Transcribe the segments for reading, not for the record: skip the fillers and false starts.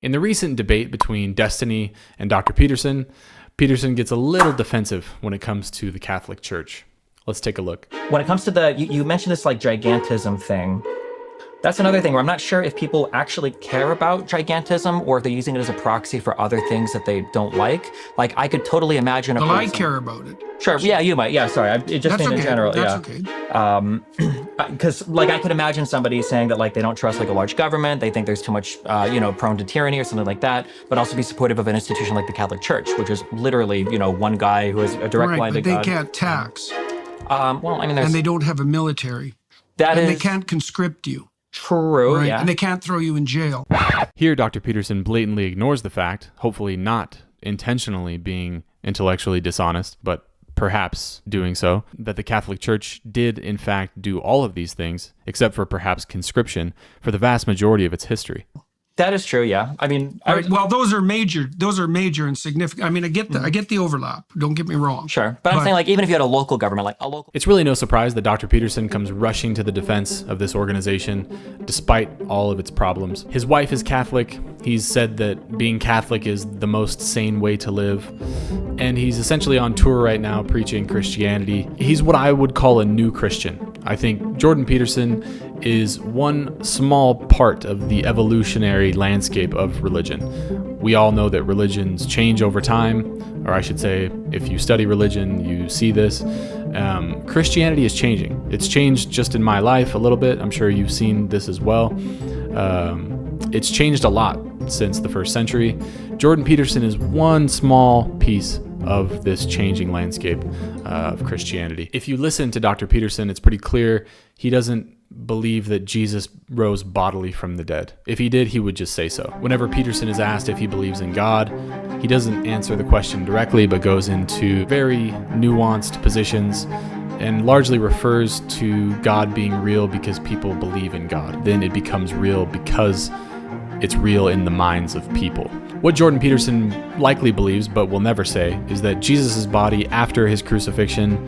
In the recent debate between Destiny and Dr. Peterson, Peterson gets a little defensive when it comes to the Catholic Church. Let's take a look. When it comes to you mentioned this like gigantism thing. That's another thing where I'm not sure if people actually care about gigantism or if they're using it as a proxy for other things that they don't like. Like, I could totally imagine a Well, person... I care about it. Sure, yeah, you might. Yeah, sorry. It just That's meant okay. in general. That's okay. Because, like, I could imagine somebody saying that, like, they don't trust, like, a large government. They think there's too much, prone to tyranny or something like that. But also be supportive of an institution like the Catholic Church, which is literally, one guy who has a direct line to Right, but God. they can't tax. Well, I mean, there's... And they don't have a military. That and is... they can't conscript you. True, right? Yeah. And they can't throw you in jail. Here, Dr. Peterson blatantly ignores the fact, hopefully not intentionally being intellectually dishonest, but perhaps doing so, that the Catholic Church did in fact do all of these things, except for perhaps conscription, for the vast majority of its history. That is true, yeah. I mean... Right. Well, those are major and significant. I mean, I get the overlap. Don't get me wrong. Sure. But I'm saying, like, even if you had a local government, like a local... It's really no surprise that Dr. Peterson comes rushing to the defense of this organization, despite all of its problems. His wife is Catholic. He's said that being Catholic is the most sane way to live. And he's essentially on tour right now preaching Christianity. He's what I would call a new Christian. I think Jordan Peterson is one small part of the evolutionary landscape of religion. We all know that religions change over time, or I should say, if you study religion, you see this. Christianity is changing. It's changed just in my life a little bit. I'm sure you've seen this as well. It's changed a lot since the first century. Jordan Peterson is one small piece of this changing landscape of Christianity. If you listen to Dr. Peterson, it's pretty clear he doesn't believe that Jesus rose bodily from the dead. If he did, he would just say so. Whenever Peterson is asked if he believes in God, he doesn't answer the question directly, but goes into very nuanced positions and largely refers to God being real because people believe in God. Then it becomes real because it's real in the minds of people. What Jordan Peterson likely believes, but will never say, is that Jesus' body after his crucifixion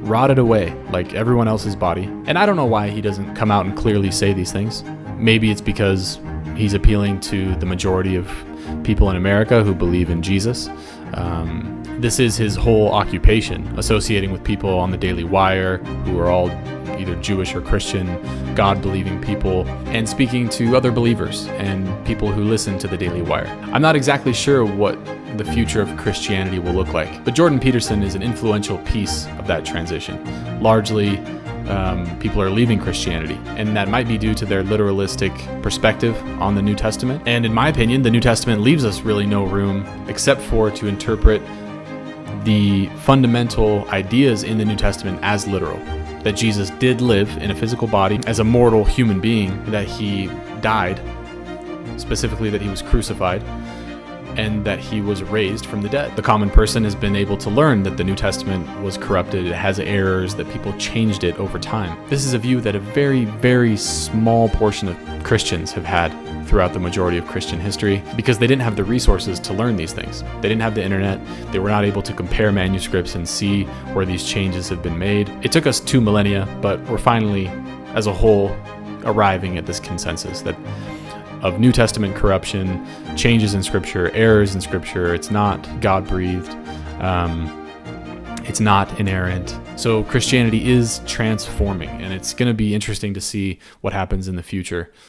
rotted away like everyone else's body. And I don't know why he doesn't come out and clearly say these things. Maybe it's because he's appealing to the majority of people in America who believe in Jesus. This is his whole occupation, associating with people on the Daily Wire who are all either Jewish or Christian, God-believing people, and speaking to other believers and people who listen to the Daily Wire. I'm not exactly sure what the future of Christianity will look like, but Jordan Peterson is an influential piece of that transition. Largely, people are leaving Christianity, and that might be due to their literalistic perspective on the New Testament. And in my opinion, the New Testament leaves us really no room except for to interpret the fundamental ideas in the New Testament as literal. That Jesus did live in a physical body as a mortal human being, that he died, specifically that he was crucified, and that he was raised from the dead. The common person has been able to learn that the New Testament was corrupted, it has errors, that people changed it over time. This is a view that a very, very small portion of Christians have had throughout the majority of Christian history because they didn't have the resources to learn these things. They didn't have the internet, they were not able to compare manuscripts and see where these changes have been made. It took us 2 millennia, but we're finally, as a whole, arriving at this consensus that of New Testament corruption, changes in Scripture, errors in Scripture. It's not God-breathed. It's not inerrant. So Christianity is transforming, and it's going to be interesting to see what happens in the future.